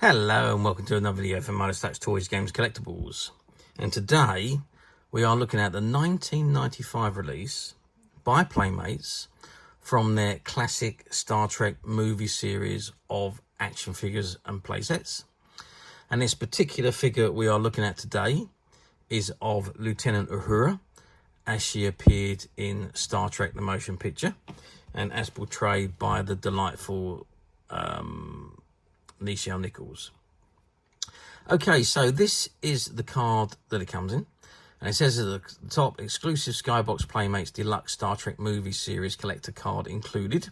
Hello and welcome to another video from Midas Touch Toys, Games, Collectibles. And today we are looking at the 1995 release by Playmates from their classic Star Trek movie series of action figures and playsets. And this particular figure we are looking at today is of Lieutenant Uhura as she appeared in Star Trek the Motion Picture and as portrayed by the delightful Nichelle Nichols. Okay, so this is the card that it comes in, and it says at the top, exclusive SkyBox Playmates Deluxe Star Trek movie series collector card included.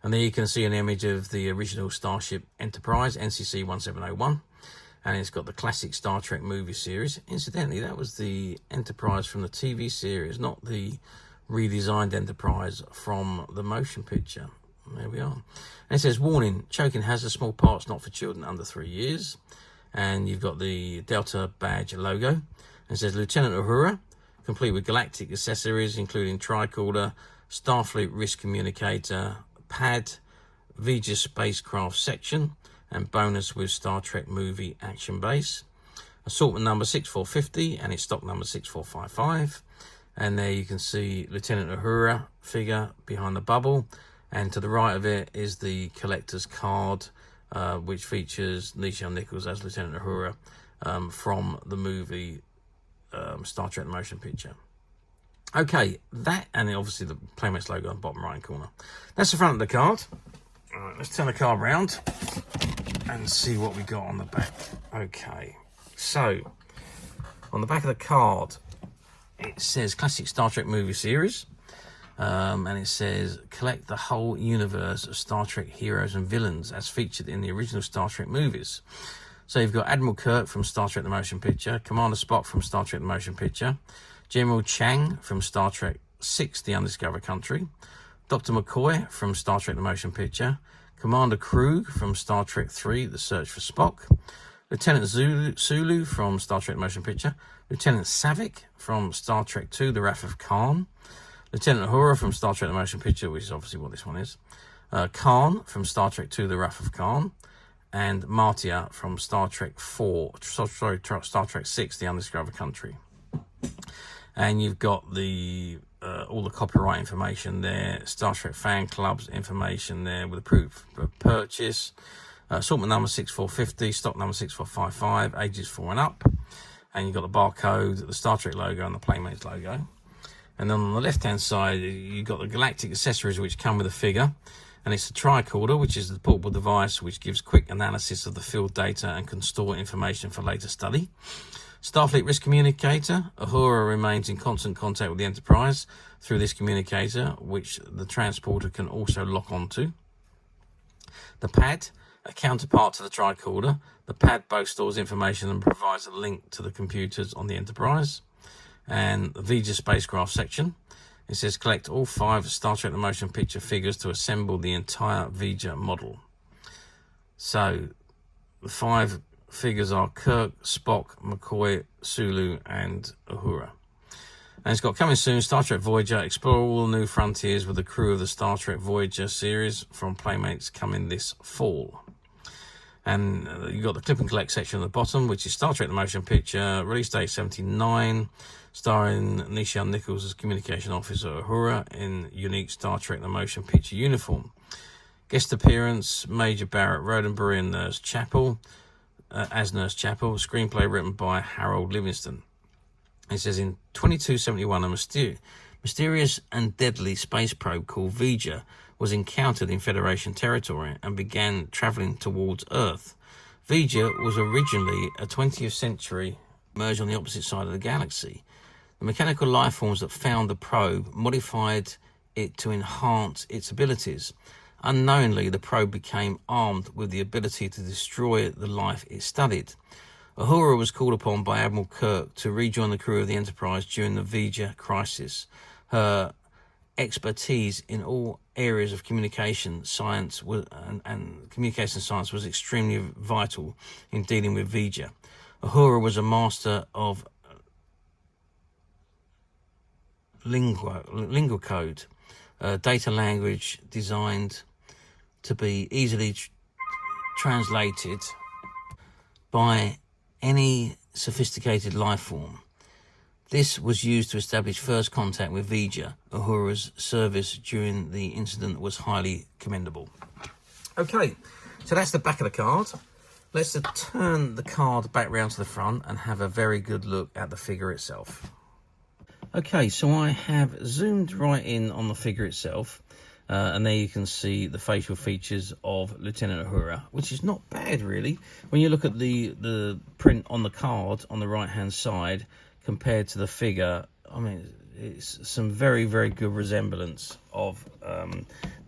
And there you can see an image of the original Starship Enterprise NCC 1701, and it's got the classic Star Trek movie series. Incidentally, that was the Enterprise from the TV series, not the redesigned Enterprise from the motion picture. There we are. And it says, warning, choking hazard, small parts not for children under 3 years. And you've got the Delta badge logo. And it says, Lieutenant Uhura, complete with Galactic Accessories Including Tricorder, Starfleet Wrist Communicator, pad, beige Spacecraft section, and bonus with Star Trek movie action base. Assortment number 6450 and its stock number 6455. And there you can see Lieutenant Uhura figure behind the bubble. And to the right of it is the collector's card, which features Nichelle Nichols as Lieutenant Uhura from the movie Star Trek the Motion Picture. Okay, that, and obviously the Playmates logo on the bottom right corner. That's the front of the card. All right, let's turn the card around and see what we got on the back. Okay, so on the back of the card, it says Classic Star Trek Movie Series. And it says, collect the whole universe of Star Trek heroes and villains as featured in the original Star Trek movies. So you've got Admiral Kirk from Star Trek the Motion Picture, Commander Spock from Star Trek the Motion Picture, General Chang from Star Trek 6, The Undiscovered Country, Dr. McCoy from Star Trek the Motion Picture, Commander Krug from Star Trek 3, The Search for Spock, Lieutenant Sulu from Star Trek the Motion Picture, Lieutenant Savick from Star Trek 2, The Wrath of Khan, Lieutenant Uhura from Star Trek the Motion Picture, which is obviously what this one is, Khan from Star Trek 2, The Wrath of Khan, and Martia from Star Trek 6, The Undiscovered Country. And you've got the all the copyright information there, Star Trek fan clubs information there with a proof of purchase, assortment number 6450, stock number 6455, ages 4 and up, and you've got the barcode, the Star Trek logo, and the Playmates logo. And then on the left-hand side, you've got the Galactic Accessories, which come with a figure. And it's the Tricorder, which is the portable device which gives quick analysis of the field data and can store information for later study. Starfleet Wrist Communicator. Uhura remains in constant contact with the Enterprise through this communicator, which the transporter can also lock onto. The pad, a counterpart to the Tricorder. The pad both stores information and provides a link to the computers on the Enterprise. And the beige Spacecraft section. It says collect all 5 Star Trek the Motion Picture figures to assemble the entire beige model. So the 5 figures are Kirk, Spock, McCoy, Sulu, and Uhura. And it's got coming soon, Star Trek Voyager, explore all new frontiers with the crew of the Star Trek Voyager series from Playmates coming this fall. And you've got the clip and collect section at the bottom, which is Star Trek the Motion Picture, release date 79, starring Nichelle Nichols as Communication Officer Uhura in unique Star Trek the Motion Picture uniform. Guest appearance, Major Barrett Roddenberry and Nurse Chapel, as Nurse Chapel. Screenplay written by Harold Livingston. It says in 2271, a mysterious and deadly space probe called Vija was encountered in Federation territory and began traveling towards Earth. Vija was originally a 20th century merged on the opposite side of the galaxy. The mechanical life forms that found the probe modified it to enhance its abilities. Unknowingly, the probe became armed with the ability to destroy the life it studied. Uhura was called upon by Admiral Kirk to rejoin the crew of the Enterprise during the Vija crisis. Her expertise in all areas of communication science and communication science was extremely vital in dealing with Vija. Uhura was a master of lingua code, data language designed to be easily translated by any sophisticated life form. This was used to establish first contact with beige. Uhura's service during the incident was highly commendable. Okay, so that's the back of the card. Let's turn the card back round to the front and have a very good look at the figure itself. Okay, so I have zoomed right in on the figure itself, and there you can see the facial features of Lieutenant Uhura, which is not bad really. When you look at the print on the card on the right hand side compared to the figure, I mean, it's some very, very good resemblance of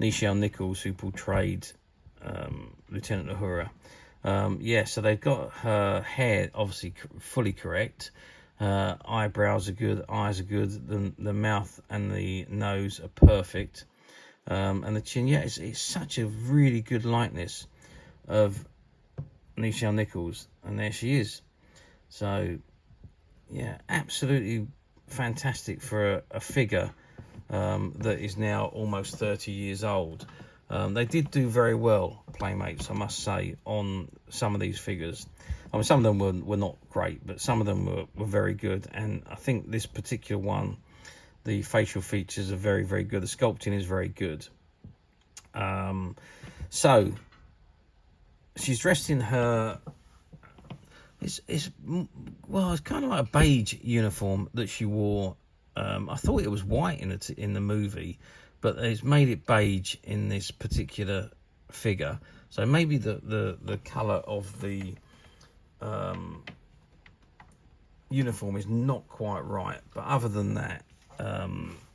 Nichelle Nichols, who portrayed Lieutenant Uhura. Yeah, so they've got her hair obviously fully correct. Eyebrows are good, eyes are good, the mouth and the nose are perfect, and the chin. Yeah, it's such a really good likeness of Nichelle Nichols, and there she is. So yeah, absolutely fantastic for a figure that is now almost 30 years old. They did do very well, Playmates, I must say, on some of these figures. I mean, some of them were not great, but some of them were very good. And I think this particular one, the facial features are very, very good. The sculpting is very good. So she's dressed in her, it's kind of like a beige uniform that she wore. I thought it was white in the movie, but it's made it beige in this particular figure. So maybe the colour of the uniform is not quite right, but other than that,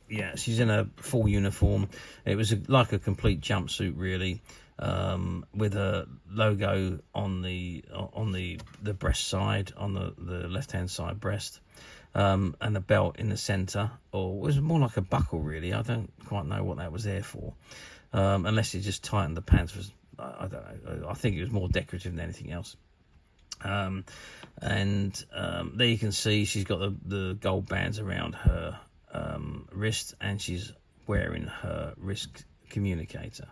yeah, she's in a full uniform. It was like a complete jumpsuit really, with a logo on the breast side, on the left hand side breast, and a belt in the center, or it was more like a buckle really. I don't quite know what that was there for, unless it just tightened the pants. I don't know. I think it was more decorative than anything else. And there you can see she's got the gold bands around her wrist, and she's wearing her wrist communicator.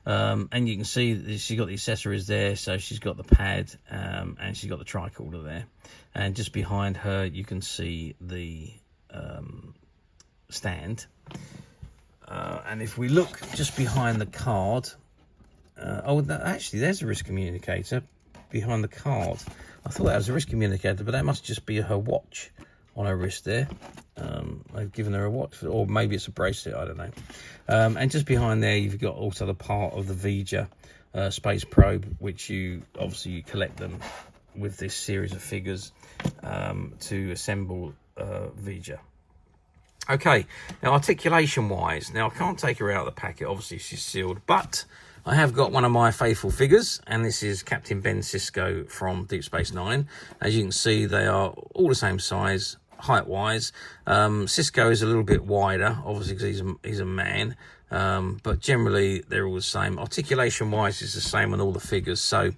And you can see that she's got the accessories there. So she's got the pad, and she's got the tricorder there, and just behind her you can see the stand. And if we look just behind the card, actually there's a wrist communicator behind the card. I thought that was a wrist communicator, but that must just be her watch on her wrist there. They've given her a watch, or maybe it's a bracelet, I don't know. And just behind there you've got also the part of the beige space probe, which you collect them with this series of figures to assemble beige. Okay, now articulation wise, now I can't take her out of the packet, obviously she's sealed, but I have got one of my faithful figures, and this is Captain Ben Sisko from Deep Space Nine. As you can see, they are all the same size, height-wise. Sisko is a little bit wider, obviously, because he's a man, but generally they're all the same. Articulation-wise, it's the same on all the figures. So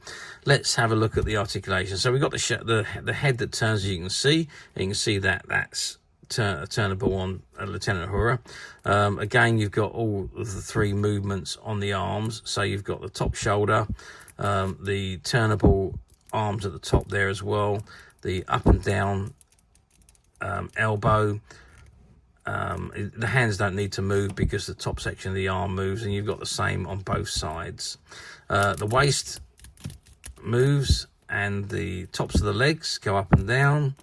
let's have a look at the articulation. So we've got the head that turns, as you can see. And you can see that's turnable on Lieutenant Uhura. Again, you've got all of the three movements on the arms. So you've got the top shoulder, the turnable arms at the top there as well, the up and down elbow. The hands don't need to move because the top section of the arm moves, and you've got the same on both sides. The waist moves, and the tops of the legs go up and down,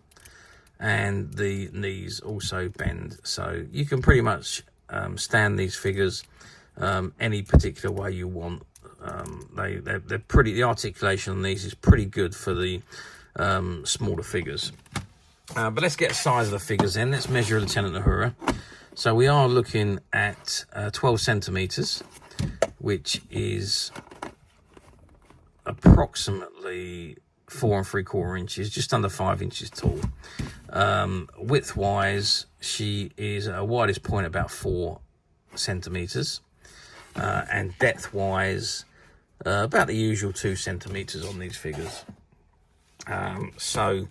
and the knees also bend. So you can pretty much stand these figures any particular way you want. They're pretty. The articulation on these is pretty good for the smaller figures. But let's get the size of the figures in. Let's measure Lieutenant Uhura. So we are looking at 12 centimeters, which is approximately 4 3/4 inches, just under 5 inches tall. Width wise, she is at her widest point about 4 centimeters, and depth wise about the usual 2 centimeters on these figures. So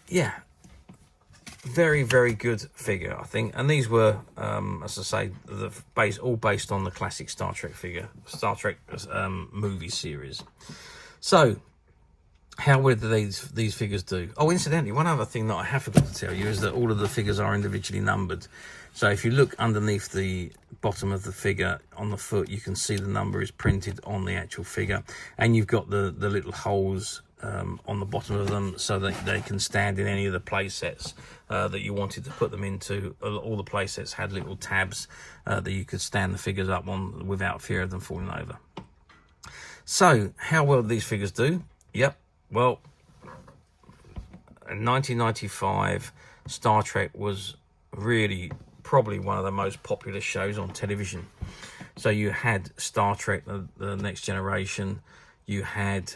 yeah, very, very good figure, I think. And these were, as I say, all based on the classic Star Trek movie series. So how well do these figures do? Oh, incidentally, one other thing that I have forgot to tell you is that all of the figures are individually numbered. So if you look underneath the bottom of the figure on the foot, you can see the number is printed on the actual figure, and you've got the little holes on the bottom of them so that they can stand in any of the play sets that you wanted to put them into. All the play sets had little tabs that you could stand the figures up on without fear of them falling over. So how well do these figures do? Yep. Well, in 1995, Star Trek was really probably one of the most popular shows on television. So you had Star Trek, the Next Generation, you had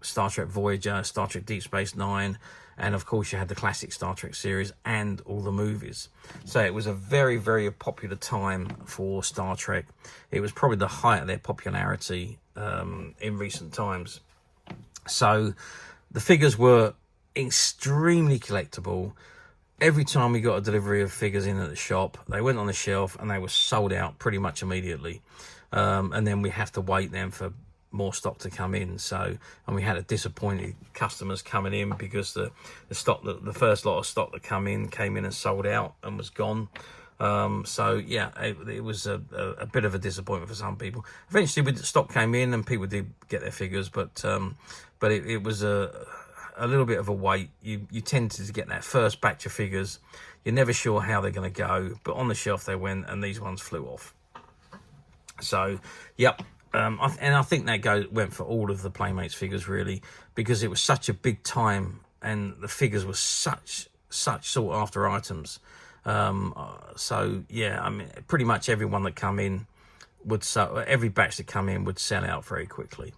Star Trek Voyager, Star Trek Deep Space Nine, and of course you had the classic Star Trek series and all the movies. So it was a very, very popular time for Star Trek. It was probably the height of their popularity in recent times. So the figures were extremely collectible. Every time we got a delivery of figures in at the shop, they went on the shelf and they were sold out pretty much immediately. And then we have to wait then for more stock to come in. So, and we had a disappointed customers coming in because the first lot of stock that came in and sold out and was gone. So yeah, it was a bit of a disappointment for some people. Eventually, the stock came in and people did get their figures, but it was a little bit of a wait. You tended to get that first batch of figures. You're never sure how they're going to go, but on the shelf they went, and these ones flew off. So, yep. And I think that went for all of the Playmates figures really, because it was such a big time, and the figures were such sought after items. So yeah, I mean, pretty much everyone that come in every batch that come in would sell out very quickly.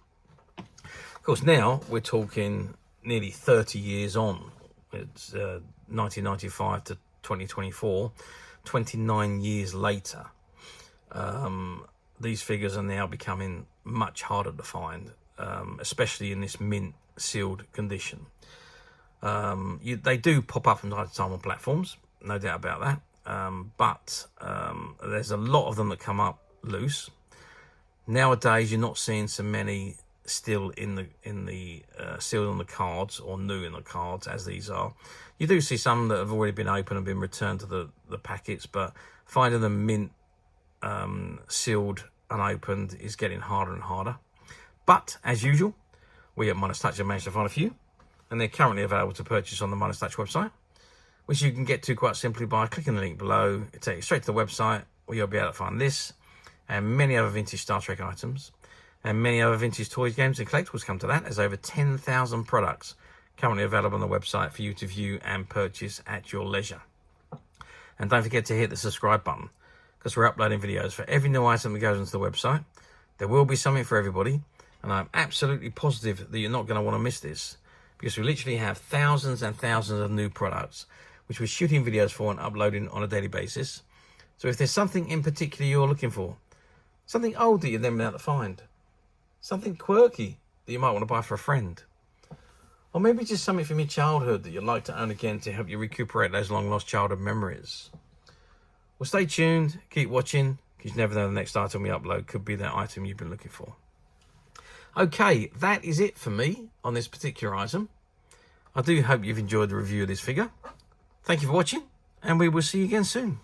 Of course, now we're talking nearly 30 years on. It's 1995 to 2024, 29 years later. These figures are now becoming much harder to find, especially in this mint sealed condition. They do pop up from time to time on platforms, no doubt about that, but there's a lot of them that come up loose. Nowadays you're not seeing so many still in the sealed on the cards or new in the cards as these are. You do see some that have already been opened and been returned to the packets, but finding them mint sealed unopened is getting harder and harder. But as usual, we at Minus Touch have managed to find a few, and they're currently available to purchase on the Minus Touch website, which you can get to quite simply by clicking the link below. It'll take you straight to the website where you'll be able to find this and many other vintage Star Trek items, and many other vintage toys, games and collectibles come to that. There's over 10,000 products currently available on the website for you to view and purchase at your leisure. And don't forget to hit the subscribe button, because we're uploading videos for every new item that goes onto the website. There will be something for everybody, and I'm absolutely positive that you're not going to want to miss this, because we literally have thousands and thousands of new products which we're shooting videos for and uploading on a daily basis. So if there's something in particular you're looking for, something old that you've never been able to find, something quirky that you might want to buy for a friend, or maybe just something from your childhood that you'd like to own again to help you recuperate those long lost childhood memories, well, stay tuned, keep watching, because you never know the next item we upload could be that item you've been looking for. Okay, that is it for me on this particular item. I do hope you've enjoyed the review of this figure. Thank you for watching, and we will see you again soon.